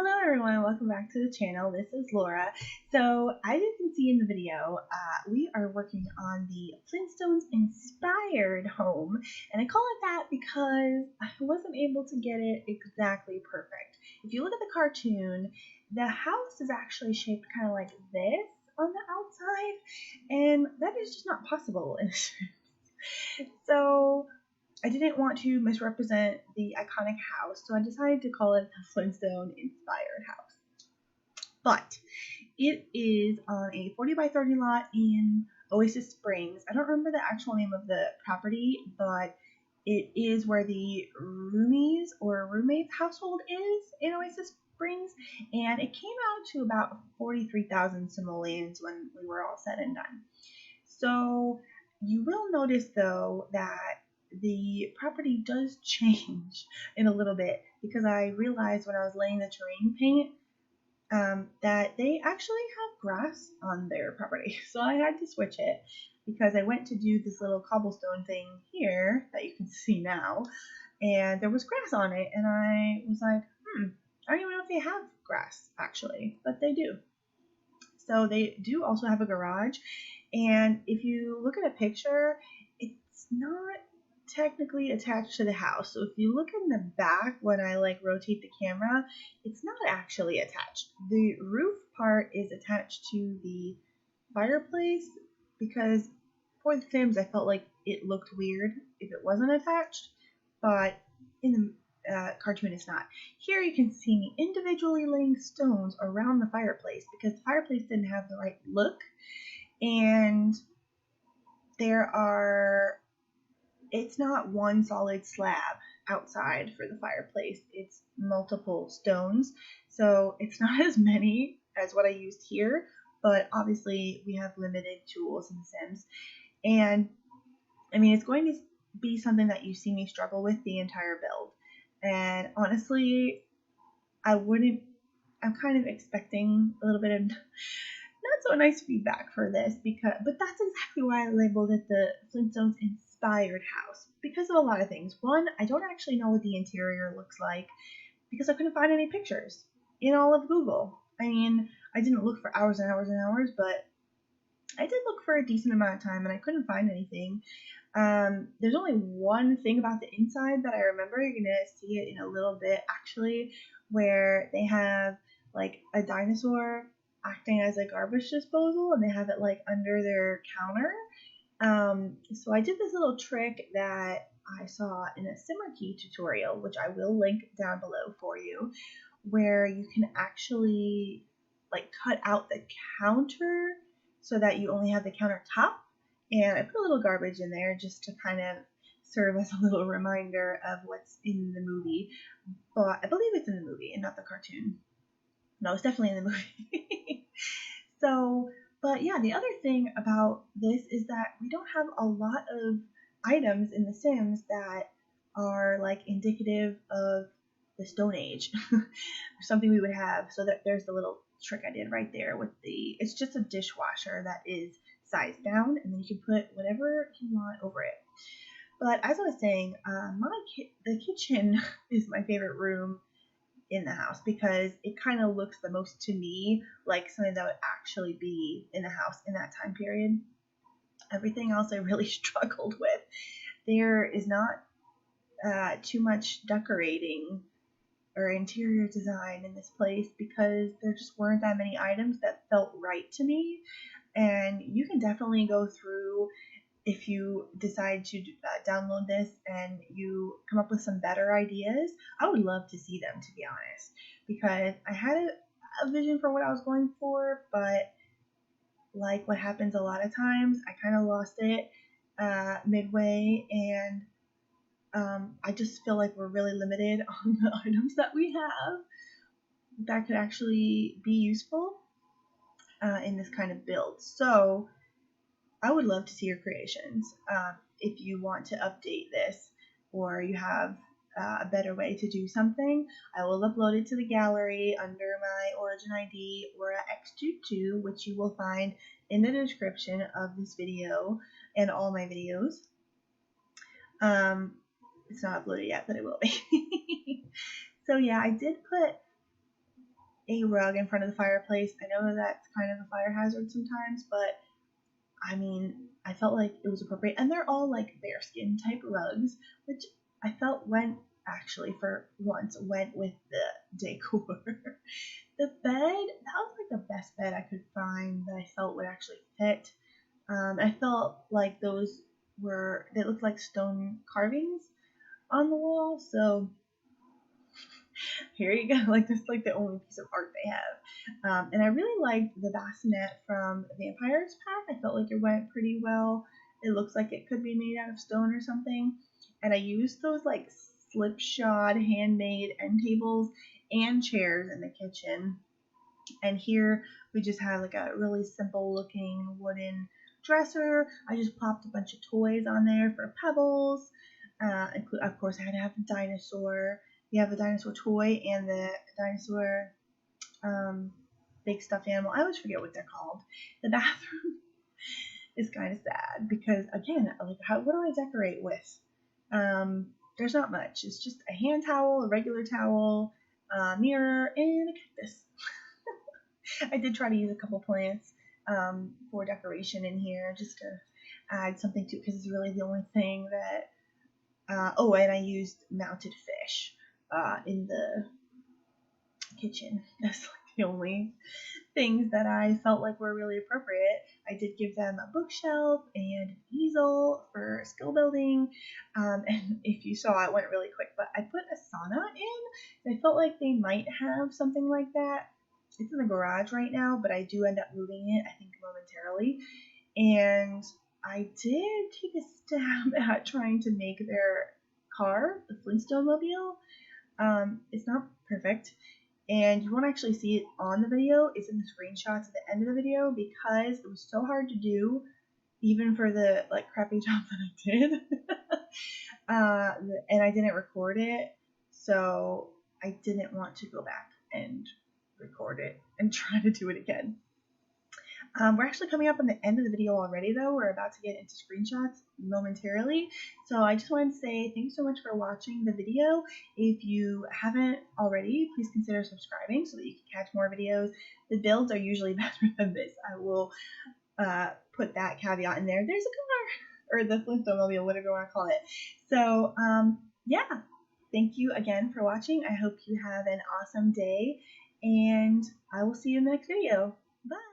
Hello everyone, welcome back to the channel. This is Laura. So as you can see in the video, we are working on the Flintstones Inspired Home, and I call it that because I wasn't able to get it exactly perfect. If you look at the cartoon, the house is actually shaped kind of like this on the outside, and that is just not possible in So I didn't want to misrepresent the iconic house, so I decided to call it the Flintstone Inspired House. But it is on a 40 by 30 lot in Oasis Springs. I don't remember the actual name of the property, but it is where the roomies or roommates household is in Oasis Springs, and it came out to about 43,000 simoleons when we were all said and done. So you will notice though that the property does change in a little bit, because I realized when I was laying the terrain paint that they actually have grass on their property. So I had to switch it because I went to do this little cobblestone thing here that you can see now, and there was grass on it, and I was like, I don't even know if they have grass actually, but they do. So they do also have a garage, and if you look at a picture, it's not technically attached to the house. So if you look in the back when I rotate the camera, it's not actually attached. The roof part is attached to the fireplace because for the Sims I felt like it looked weird if it wasn't attached, but in the cartoon it's not. Here you can see me individually laying stones around the fireplace because the fireplace didn't have the right look, and it's not one solid slab outside for the fireplace, it's multiple stones, so it's not as many as what I used here, but obviously we have limited tools in The Sims, and I mean it's going to be something that you see me struggle with the entire build. And honestly, I'm kind of expecting a little bit of not so nice feedback for this, but that's exactly why I labeled it the Flintstones Inspired House, because of a lot of things. One, I don't actually know what the interior looks like because I couldn't find any pictures in all of Google. I mean, I didn't look for hours and hours and hours, but I did look for a decent amount of time and I couldn't find anything. There's only one thing about the inside that I remember. You're gonna see it in a little bit actually, where they have like a dinosaur acting as a garbage disposal, and they have it like under their counter. So I did this little trick that I saw in a Simarchy tutorial, which I will link down below for you, where you can actually like cut out the counter so that you only have the countertop. And I put a little garbage in there just to kind of serve as a little reminder of what's in the movie. But I believe it's in the movie and not the cartoon. No, it's definitely in the movie. But yeah, the other thing about this is that we don't have a lot of items in The Sims that are like indicative of the Stone Age or something we would have. So that there's the little trick I did right there with it's just a dishwasher that is sized down, and then you can put whatever you want over it. But as I was saying, the kitchen is my favorite room in the house because it kind of looks the most to me like something that would actually be in the house in that time period. Everything else I really struggled with. There is not too much decorating or interior design in this place because there just weren't that many items that felt right to me. And you can definitely go through, if you decide to download this and you come up with some better ideas. I would love to see them, to be honest, because I had a vision for what I was going for, but like what happens a lot of times, I kind of lost it midway, and I just feel like we're really limited on the items that we have that could actually be useful in this kind of build. So I would love to see your creations. If you want to update this or you have a better way to do something, I will upload it to the gallery under my Origin ID SimAuraX22, which you will find in the description of this video and all my videos. It's not uploaded yet, but it will be. So yeah, I did put a rug in front of the fireplace. I know that that's kind of a fire hazard sometimes, but I mean, I felt like it was appropriate. And they're all like bearskin type rugs, which I felt actually for once went with the decor. The bed, that was like the best bed I could find that I felt would actually fit. I felt like they looked like stone carvings on the wall, so here you go. Like, this is like the only piece of art they have. And I really liked the bassinet from Vampire's pack. I felt like it went pretty well. It looks like it could be made out of stone or something. And I used those like slipshod handmade end tables and chairs in the kitchen. And here we just have like a really simple looking wooden dresser. I just popped a bunch of toys on there for pebbles. Of course, I had to have the dinosaur. We have the dinosaur toy and the dinosaur big stuffed animal. I always forget what they're called. The bathroom is kind of sad because, again, like, what do I decorate with? There's not much. It's just a hand towel, a regular towel, a mirror, and a cactus. I did try to use a couple plants for decoration in here just to add something to it because it's really the only thing that. And I used mounted fish in the kitchen. That's like the only things that I felt like were really appropriate. I did give them a bookshelf and an easel for skill building. And if you saw, it went really quick, but I put a sauna in. And I felt like they might have something like that. It's in the garage right now, but I do end up moving it, I think, momentarily. And I did take a stab at trying to make their car, the Flintstone mobile. It's not perfect, and you won't actually see it on the video. It's in the screenshots at the end of the video because it was so hard to do, even for the like crappy job that I did. And I didn't record it, so I didn't want to go back and record it and try to do it again. We're actually coming up on the end of the video already, though. We're about to get into screenshots momentarily. So I just wanted to say thanks so much for watching the video. If you haven't already, please consider subscribing so that you can catch more videos. The builds are usually better than this. I will put that caveat in there. There's a car, or the Flintstone mobile, whatever you want to call it. So, yeah. Thank you again for watching. I hope you have an awesome day, and I will see you in the next video. Bye!